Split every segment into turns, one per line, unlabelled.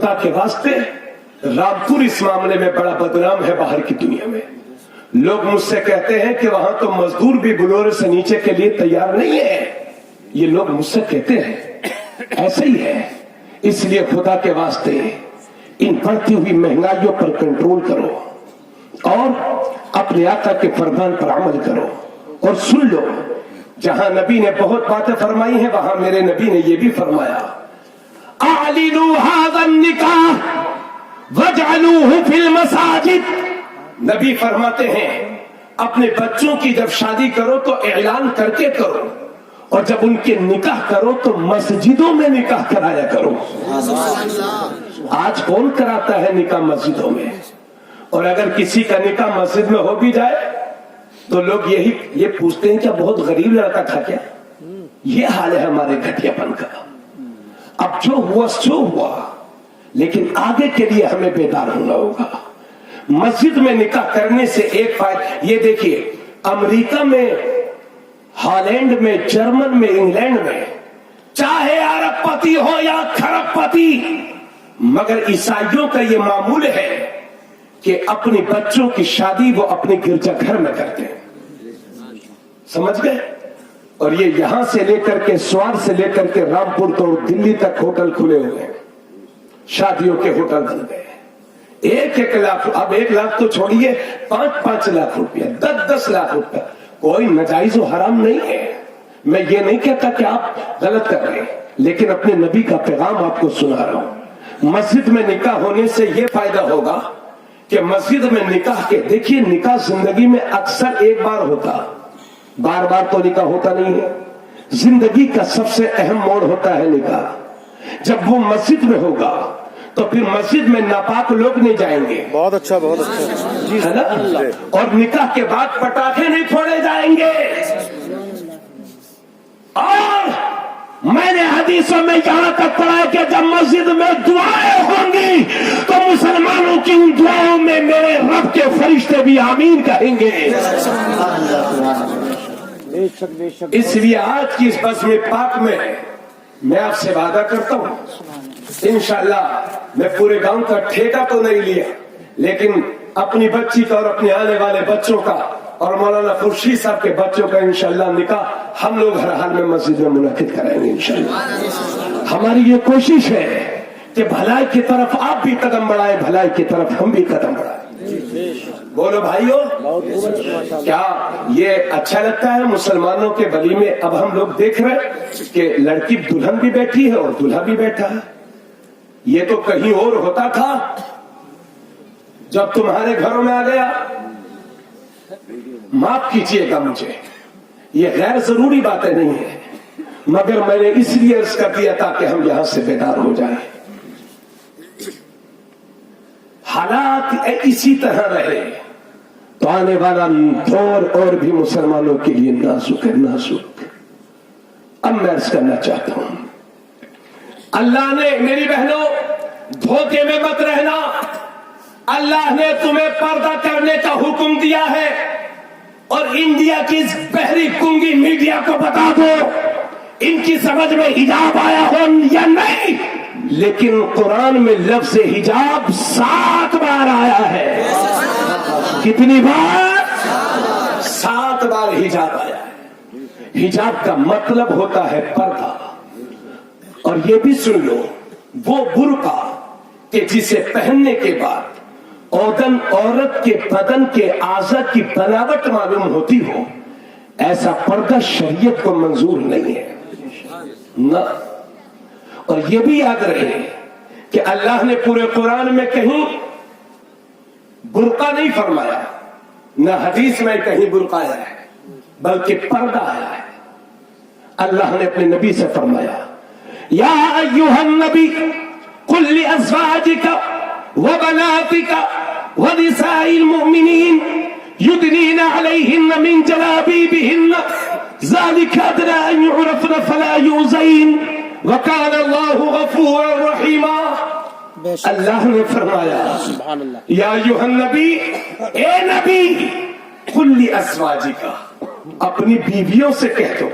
خدا کے واسطے رامپور اس معاملے میں بڑا بدنام ہے باہر کی دنیا میں. لوگ مجھ سے کہتے ہیں کہ وہاں تو مزدور بھی بلورے سے نیچے کے لیے تیار نہیں ہے. یہ لوگ مجھ سے کہتے ہیں, ایسا ہی ہے. اس لیے خدا کے واسطے ان بڑھتی ہوئی مہنگائیوں پر کنٹرول کرو اور اپنے آقا کے فرمان پر عمل کرو. اور سن لو, جہاں نبی نے بہت باتیں فرمائی ہیں وہاں میرے نبی نے یہ بھی فرمایا, اعلنوا هذا النکاح واجعلوه فی المساجد. نبی فرماتے ہیں اپنے بچوں کی جب شادی کرو تو اعلان کر کے کرو, اور جب ان کے نکاح کرو تو مسجدوں میں نکاح کرایا کرو. آج کون کراتا ہے نکاح مسجدوں میں؟ اور اگر کسی کا نکاح مسجد میں ہو بھی جائے تو لوگ یہ پوچھتے ہیں کیا بہت غریب لڑکا تھا کیا؟ یہ حال ہے ہمارے گھٹیا پن کا. اب جو ہوا سو ہوا, لیکن آگے کے لیے ہمیں بیدار ہونا ہوگا. مسجد میں نکاح کرنے سے ایک فائدہ یہ دیکھیے, امریکہ میں, ہالینڈ میں, جرمن میں, انگلینڈ میں, چاہے ارب پتی ہو یا کھرب پتی, مگر عیسائیوں کا یہ معمول ہے کہ اپنی بچوں کی شادی وہ اپنے گرجا گھر میں کرتے ہیں. سمجھ گئے؟ اور یہ یہاں سے لے کر کے, سوار سے لے کر کے رامپور تو دلی تک ہوٹل کھلے ہوئے ہیں, شادیوں کے ہوٹل بن گئے. 1 لاکھ, اب 1 لاکھ تو چھوڑیے, 5 لاکھ روپیہ, 10 لاکھ روپیہ, کوئی ناجائز و حرام نہیں ہے. میں یہ نہیں کہتا کہ آپ غلط کر رہے ہیں, لیکن اپنے نبی کا پیغام آپ کو سنا رہا ہوں. مسجد میں نکاح ہونے سے یہ فائدہ ہوگا کہ مسجد میں نکاح کے, دیکھیے نکاح زندگی میں اکثر ایک بار ہوتا, بار بار تو نکاح ہوتا نہیں ہے. زندگی کا سب سے اہم موڑ ہوتا ہے نکاح. جب وہ مسجد میں ہوگا تو پھر مسجد میں ناپاک لوگ نہیں جائیں گے.
بہت اچھا, بہت اچھا,
ہے نا؟ اور نکاح کے بعد پٹاخے نہیں پھوڑے جائیں گے. اور میں نے حدیثوں میں یہاں تک پڑھا کہ جب مسجد میں دعائیں ہوں گی تو مسلمانوں کی ان دعاؤں میں میرے رب کے فرشتے بھی آمین کہیں گے. اس لیے آج کی اس بزم پاک میں آپ سے وعدہ کرتا ہوں, انشاءاللہ میں پورے گاؤں کا ٹھیکہ تو نہیں لیا, لیکن اپنی بچی کا اور اپنے آنے والے بچوں کا اور مولانا خورشید صاحب کے بچوں کا انشاءاللہ نکاح ہم لوگ ہر حال میں مسجد میں منعقد کریں گے انشاءاللہ. ہماری یہ کوشش ہے کہ بھلائی کی طرف آپ بھی قدم بڑھائیں, بھلائی کی طرف ہم بھی قدم بڑھائیں. بولو بھائیو, کیا یہ اچھا لگتا ہے مسلمانوں کے ولی میں؟ اب ہم لوگ دیکھ رہے کہ لڑکی دلہن بھی بیٹھی ہے اور دلہا بھی بیٹھا ہے. یہ تو کہیں اور ہوتا تھا جب تمہارے گھروں میں آ گیا. معاف کیجیے گا مجھے, یہ غیر ضروری باتیں نہیں ہیں, مگر میں نے اس لیے عرض کر دیا تاکہ ہم یہاں سے بیدار ہو جائیں. حالات اسی طرح رہے تو آنے والا دور اور بھی مسلمانوں کے لیے نازک ہے, نازک. اب میں عرض کرنا چاہتا ہوں, اللہ نے, میری بہنوں دھوکے میں مت رہنا, اللہ نے تمہیں پردہ کرنے کا حکم دیا ہے. اور انڈیا کی اس بحری کنگی میڈیا کو بتا دو ان کی سمجھ میں حجاب آیا ہو یا نہیں, لیکن قرآن میں لفظ حجاب 7 بار آیا ہے. کتنی بار؟ 7 بار حجاب آیا ہے. حجاب کا مطلب ہوتا ہے پردہ. اور یہ بھی سن لو, وہ برقع کہ جسے پہننے کے بعد عورت کے بدن کے اعضاء کی بناوٹ معلوم ہوتی ہو, ایسا پردہ شریعت کو منظور نہیں ہے نہ. اور یہ بھی یاد رہے کہ اللہ نے پورے قرآن میں کہیں برقع نہیں فرمایا, نہ حدیث میں کہیں برقع آیا ہے, بلکہ پردہ آیا ہے. اللہ نے اپنے نبی سے فرمایا, یا ایھا النبی قل لازواجک وبناتک ونساء المؤمنین یدنین علیہن من جلابیبہن ذلک ادنی ان یعرفن فلا یؤذین وکان اللہ غفورا رحیما. اللہ نے فرمایا یا ایھا النبی, اے نبی, قل لازواجک, اپنی بیویوں سے کہہ دو.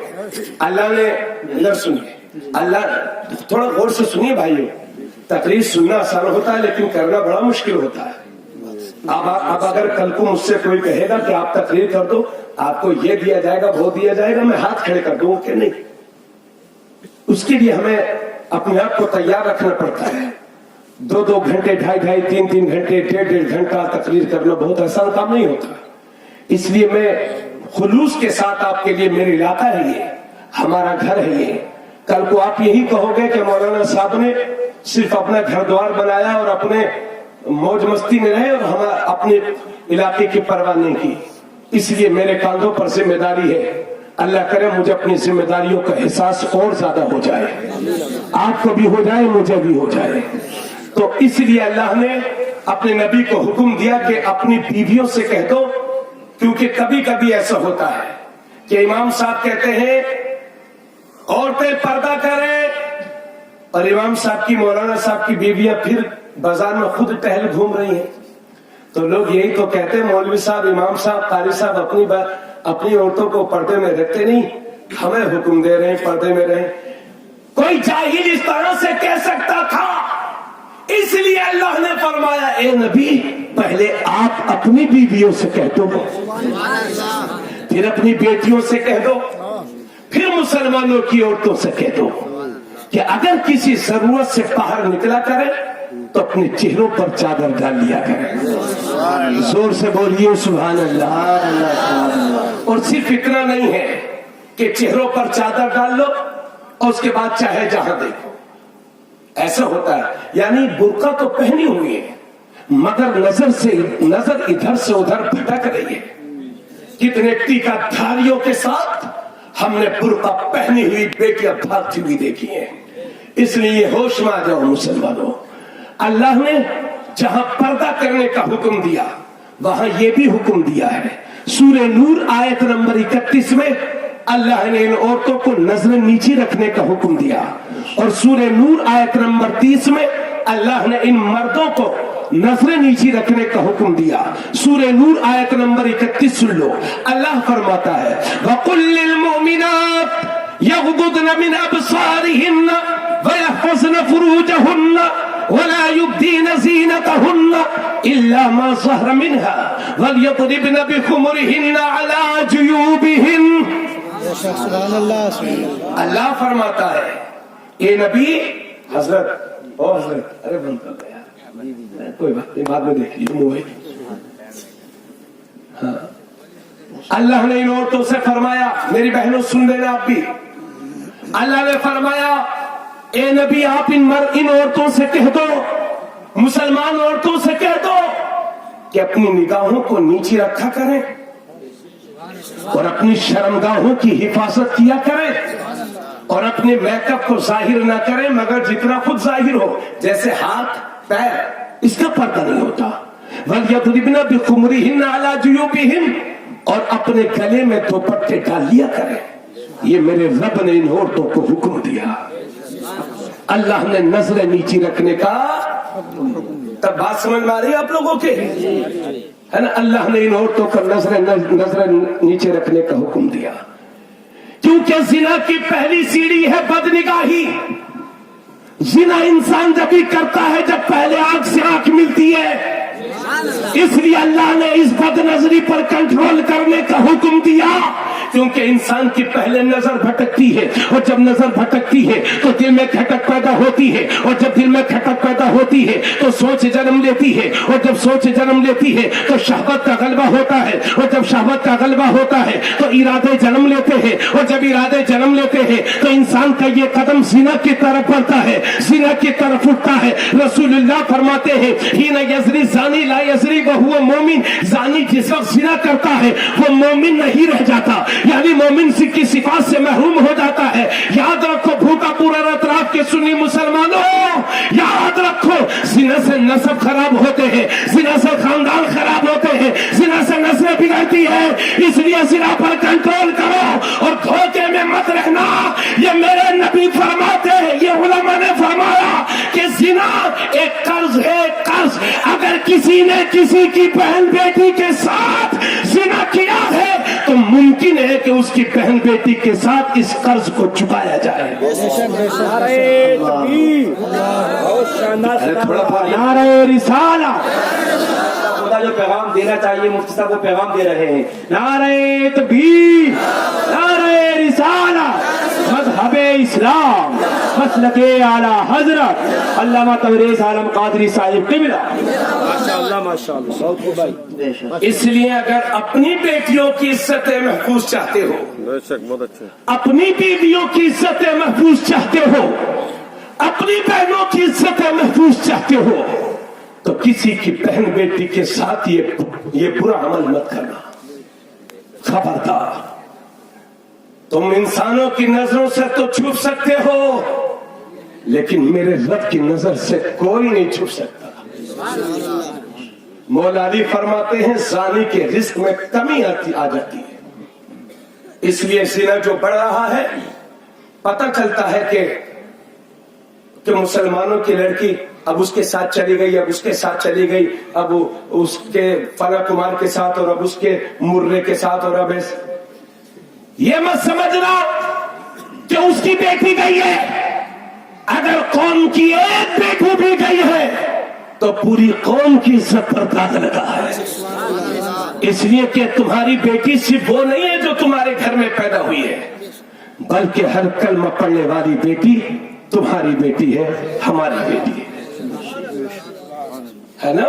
اللہ نے, سنیے, اللہ تھوڑا غور سے سنیے بھائیو, तकरीर सुनना आसान होता है लेकिन करना बड़ा मुश्किल होता है। अब अगर कल को मुझसे कोई कहेगा कि आप तकरीर कर दो, आपको ये दिया जाएगा वो दिया जाएगा, मैं हाथ खड़े कर दूंगा कि नहीं। उसके लिए हमें अपने आप को तैयार रखना पड़ता है। 2-2 घंटे, 2.5-2.5, 3-3 घंटे, 1.5-1.5 घंटा तकरीर करना बहुत आसान काम नहीं होता। इसलिए मैं खुलूस के साथ आपके लिए, मेरा इलाका है ये, हमारा घर है ये, कल को आप यही कहोगे कि मौलाना साहब ने सिर्फ अपना घर द्वार बनाया और अपने मौज मस्ती में रहे और हम अपने इलाके की परवाह नहीं की। इसलिए मेरे कांधों पर जिम्मेदारी है। अल्लाह करे मुझे अपनी जिम्मेदारियों का एहसास और ज्यादा हो जाए, आपको भी हो जाए, मुझे भी हो जाए। तो इसलिए अल्लाह ने अपने नबी को हुक्म दिया कि अपनी बीवियों से कह दो, क्योंकि कभी कभी ऐसा होता है कि इमाम साहब कहते हैं औरतें पर्दा करें और इमाम साहब की, मौलाना साहब की बीवियां फिर बाजार में खुद टहल घूम रही हैं। तो लोग यही तो कहते हैं मौलवी साहब, इमाम साहब, कारी साहब अपनी औरतों को पर्दे में रखते नहीं, हमें हुक्म दे रहे हैं पर्दे में रहें। कोई जाहिल इस तरह से कह सकता था, इसलिए अल्लाह ने फरमाया ए नबी पहले आप अपनी बीवियों से कह दो, फिर अपनी बेटियों से कह दो, फिर मुसलमानों की औरतों से कह दो कि अगर किसी जरूरत से बाहर निकला करे तो अपने चेहरों पर चादर डाल लिया करें। जोर से बोलिए सुभान अल्लाह। और सिर्फ इतना नहीं है कि चेहरों पर चादर डाल लो और उसके बाद चाहे जहां देखो, ऐसा होता है। यानी बुर्का तो पहनी हुई है मगर नजर इधर से उधर भटक रही है। कितने टीकाधारियों के साथ हमने बुर्का पहनी हुई बेटियां भागती हुई देखी है। इसलिए होश में आ जाओ मुसलमानों। अल्लाह ने जहां पर्दा करने का हुक्म दिया वहां यह भी हुक्म दिया है। सूरह नूर आयत नंबर 31 में अल्लाह ने इन औरतों को नजरें नीचे रखने का हुक्म दिया और सूरह नूर आयत नंबर 30 में अल्लाह ने इन मर्दों को नजरें नीचे रखने का हुक्म दिया। सूरह नूर आयत नंबर 31 सुन लो। अल्लाह फरमाता है वकुल्लिल मुमिनात यग़ुद्दन मिन अबसारिहिन्ना वयहफ़ज़न फुरूजहुन्ना वला युब्दीन ज़ीनतहुन्ना इल्ला मा ज़हरा मिन्हा वलयज़रिबन बिख़ुमुरिहिन्ना अला जुयूबिहिन्न। अल्लाह फरमाता है ए नबी, हजरत ओ हजरत, अरे बंद कर दो यार, कोई बात नहीं, बाद में देख लीजिए मोबाइल। हाँ, अल्लाह ने इन औरतों से फरमाया, मेरी बहनों सुन लेना आप भी, अल्लाह ने फरमाया ए नबी आप इन औरतों से कह दो, मुसलमान औरतों से कह दो कि अपनी निगाहों को नीचे रखा करें और अपनी शर्मगाहों की हिफाजत किया करें और अपने मेकअप को जाहिर ना करें मगर जितना खुद जाहिर हो, जैसे हाथ पैर, इसका पर्दा नहीं होता। वलयज़रिबन बिख़ुमुरिहिन्ना अला जुयूबिहिन्न, और अपने गले में दुपट्टे डाल लिया करें। ये मेरे रब ने इन औरतों को हुक्म दिया। अल्लाह ने नजरें नीचे रखने का, तब बात समझ में आ रही है आप लोगों के, है ना। अल्लाह ने इन औरतों को नजरें नीचे रखने का हुक्म दिया क्योंकि जिना की पहली सीढ़ी है बदनिगाही। जिना इंसान जब भी करता है जब पहले आंख से आंख मिलती है, इसलिए अल्लाह ने इस बदनजरी पर कंट्रोल करने का हुक्म दिया क्योंकि इंसान की पहले नजर भटकती है और जब नजर भटकती है तो दिल में खटक पैदा होती है और जब दिल में खटक पैदा होती है तो सोच जन्म लेती है और जब सोच जन्म लेती है तो शहवत का गलबा होता है और जब शहवत का गलबा होता है तो इरादे जन्म लेते हैं और जब इरादे जन्म लेते हैं तो इंसान का ये कदम जिना की तरफ बढ़ता है, जिना की तरफ उठता है। रसूलुल्लाह फरमाते हैं हीना यज़री ज़ानी ला यज़री वहुवा मोमिन, जानी जिस वक्त जिना करता है वो मोमिन नहीं रह जाता, यानी मोमिन की सिफात से महरूम हो जाता है। याद रखो भूखा पूरा रात के सुन्नी मुसलमानों, याद रखो जिना से नस्ब खराब होते हैं, जिना से खानदान खराब होते हैं, जिना से नस्लें बिगड़ती है। इसलिए जिना पर कंट्रोल करो और धोखे में मत रहना। ये मेरे नबी फरमाते हैं, ये उलमा ने फरमाया कि जिना एक कर्ज है, कर्ज। अगर किसी ने किसी की बहन बेटी के साथ जिना किया है तो मुमकिन है कि उसकी बहन बेटी के साथ इस कर्ज को चुकाया जाए।
नारे रिसाला, खुदा जो पैगाम देना चाहिए मुफ्ती साहब वो पैगाम दे रहे हैं। नारे तकबीर, नारे रिसाला, मज़हबे इस्लाम, मसलके आला हजरत अल्लामा तबरेज़ आलम कादरी साहिब क़िबला।
माशाअल्लाह माशाअल्लाह, बहुत खूब भाई।
इसलिए अगर अपनी बेटियों की इज्जतें महफूज चाहते हो,
बेशक बहुत अच्छे।
अपनी बीवियों की इज्जतें महफूज चाहते हो, अपनी बहनों की इज्जतें महफूज चाहते हो, तो किसी की बहन बेटी के साथ ये बुरा अमल मत करना। खबरदार, तुम इंसानों की नजरों से तो छुप सकते हो, लेकिन मेरे रब की नजर से कोई नहीं छुप सकता। मौला अली फरमाते हैं जानी के रिस्क में कमी आ जाती है, इसलिए जिना जो बढ़ रहा है, पता चलता है कि मुसलमानों की लड़की अब उसके साथ चली गई, अब उसके साथ चली गई, अब उसके फला कुमार के साथ, और अब उसके मुर्रे के साथ, और अब ये मत समझना कि उसकी बेटी गई है। अगर कौम की एक बेटी भी गई है तो पूरी कौम की इज्जत पर दाग लगा है। इसलिए कि तुम्हारी बेटी सिर्फ वो नहीं है जो तुम्हारे घर में पैदा हुई है, बल्कि हर कलमा पढ़ने वाली बेटी तुम्हारी बेटी है, हमारी बेटी है ना।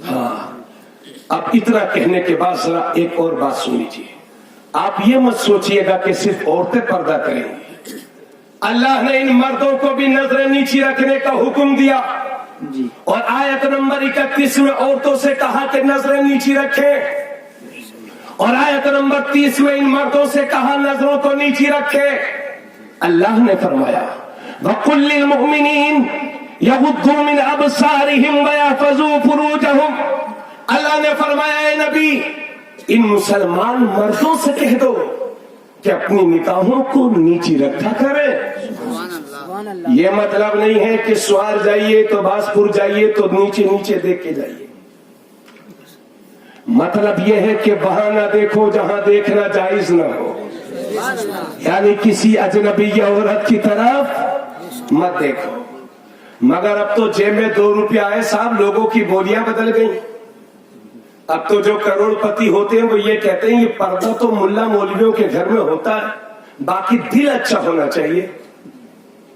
हाँ, अब इतना कहने के बाद जरा एक और बात सुन लीजिए। आप ये मत सोचिएगा कि सिर्फ औरतें पर्दा करेंगी। अल्लाह ने इन मर्दों को भी नजरें नीची रखने का हुक्म दिया जी। और आयत नंबर 31 में औरतों से कहा कि नजरें नीची रखें, और आयत नंबर 30 में इन मर्दों से कहा नजरों को नीची रखें। अल्लाह ने फरमाया वकुल्लिल मुमिनीन यगुद्दू मिन अबसारिहिम व यहफज़ू फुरूजहुम। अल्लाह ने फरमाया ए नबी, इन मुसलमान मर्दों से कह दो कि अपनी निगाहों को नीची रखा करें। ये मतलब नहीं है कि स्वार जाइए तो बासपुर जाइए तो नीचे नीचे देख के जाइए। मतलब यह है कि वहां ना देखो जहां देखना जायज ना हो, यानी किसी अजनबी औरत की तरफ मत देखो। मगर अब तो जेब में 2 रुपया आए साहब, लोगों की बोलियां बदल गई। अब तो जो करोड़पति होते हैं वो ये कहते हैं ये पर्दा तो मुल्ला मौलवियों के घर में होता है, बाकी दिल अच्छा होना चाहिए,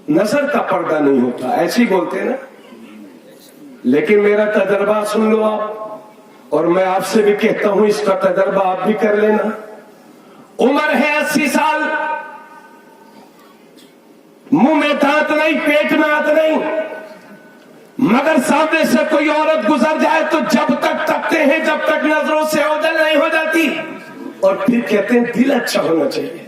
नजर का पर्दा नहीं होता, ऐसे ही बोलते हैं ना। लेकिन मेरा तजर्बा सुन लो आप, और मैं आपसे भी कहता हूं इसका तजर्बा आप भी कर लेना। उम्र है 80 साल, मुंह में दांत नहीं, पेट में हाथ नहीं, मगर सामने से कोई औरत गुजर जाए तो जब तक तकते हैं जब तक नजरों से ओझल नहीं हो जाती, और फिर कहते हैं दिल अच्छा होना चाहिए।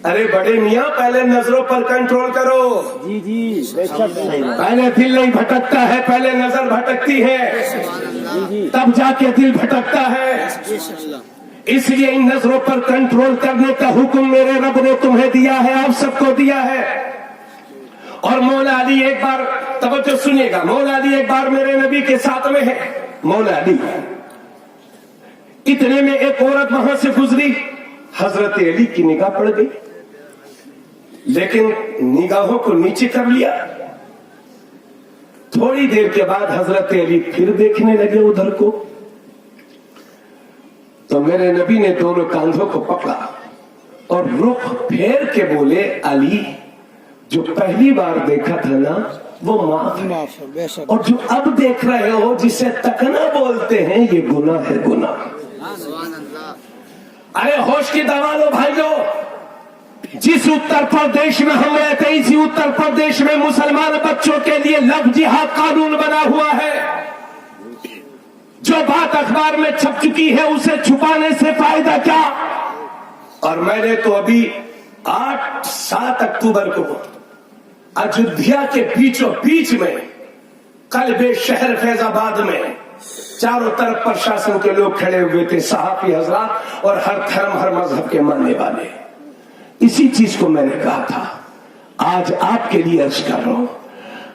अरे बड़े मियाँ, पहले नजरों पर कंट्रोल करो।
जी जी,
पहले दिल नहीं भटकता है, पहले नजर भटकती है, तब जाके दिल भटकता है। इसलिए इन नजरों पर कंट्रोल करने का हुक्म मेरे रब ने तुम्हें दिया है, आप सबको दिया है। और मौला अली एक बार, तवज्जो सुनिएगा, मौला अली एक बार मेरे नबी के साथ में है। मौला अली, इतने में एक औरत वहां से गुजरी, हजरत अली की निगाह पड़ गई, लेकिन निगाहों को नीचे कर लिया। थोड़ी देर के बाद हजरत अली फिर देखने लगे उधर को, तो मेरे नबी ने दोनों कांधों को पकड़ा और रुख फेर के बोले, अली, जो पहली बार देखा था ना वो माफ है, और जो अब देख रहे हो जिसे तकना बोलते हैं ये गुनाह है, गुनाह। अरे होश की दवा लो भाइयों। जिस उत्तर प्रदेश में हम रहते हैं, इसी उत्तर प्रदेश में मुसलमान बच्चों के लिए लव जिहाद कानून बना हुआ है। जो बात अखबार में छप चुकी है उसे छुपाने से फायदा क्या। और मैंने तो अभी 8-7 अक्टूबर को अयोध्या के बीचों बीच में कल्बे शहर फैजाबाद में चारों तरफ प्रशासन के लोग खड़े हुए थे, सहाफी हजरात और हर धर्म हर मजहब के मानने वाले। इसी चीज को मैंने कहा था, आज आपके लिए अर्ज कर रहा हूं।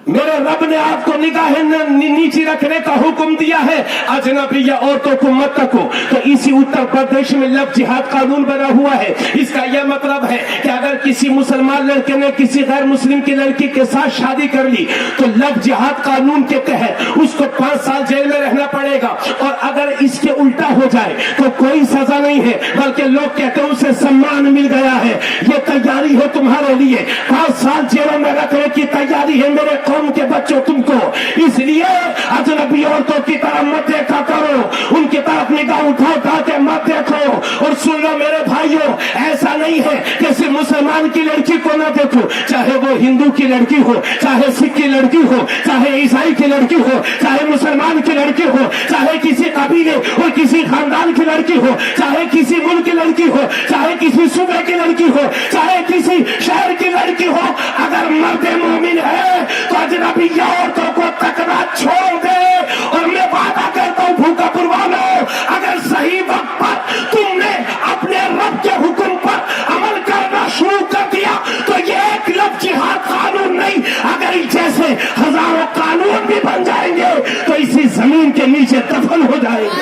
मेरे रब ने आपको निगाहें नीची रखने का हुक्म दिया है, अजनबी या औरतों को मत तको। तो इसी उत्तर प्रदेश में लव जिहाद कानून बना हुआ है। इसका यह मतलब है कि अगर किसी मुसलमान लड़के ने किसी गैर मुस्लिम की लड़की के साथ शादी कर ली तो लव जिहाद कानून के तहत उसको 5 साल जेल में रहना पड़ेगा, और अगर इसके उल्टा हो जाए तो कोई सजा नहीं है, बल्कि लोग कहते हैं उसे सम्मान मिल गया है। ये तैयारी है तुम्हारे लिए, 5 साल जेल में रखने की तैयारी है मेरे कौम के बच्चों तुमको। इसलिए अजनबी औरतों की तरफ मत देखा करो, उनकी तरफ निगाह उठा उठा के मत देखो। और सुन लो मेरे भाइयों, ऐसा नहीं है कि सिर्फ मुसलमान की लड़की को ना देखो, चाहे वो हिंदू की लड़की हो, चाहे सिख की लड़की हो, चाहे ईसाई की लड़की हो, चाहे मुसलमान की लड़की हो, चाहे किसी कबीले और किसी खानदान की लड़की हो, चाहे किसी मुल्क की लड़की हो, चाहे किसी सूबे की लड़की हो, चाहे किसी शहर की लड़की हो, अगर मर्द मोमिन है तो अजनबी औरतों को तकना छोड़ दे। और मैं वादा करता हूं भूखा वालों, अगर सही वक्त पर तुमने अपने रब के हुक्म पर अमल करना शुरू कर दिया तो ये एक लव जिहाद कानून नहीं, अगर जैसे हजारों कानून भी बन जाएंगे तो इसी जमीन के नीचे दफन हो जाएंगे।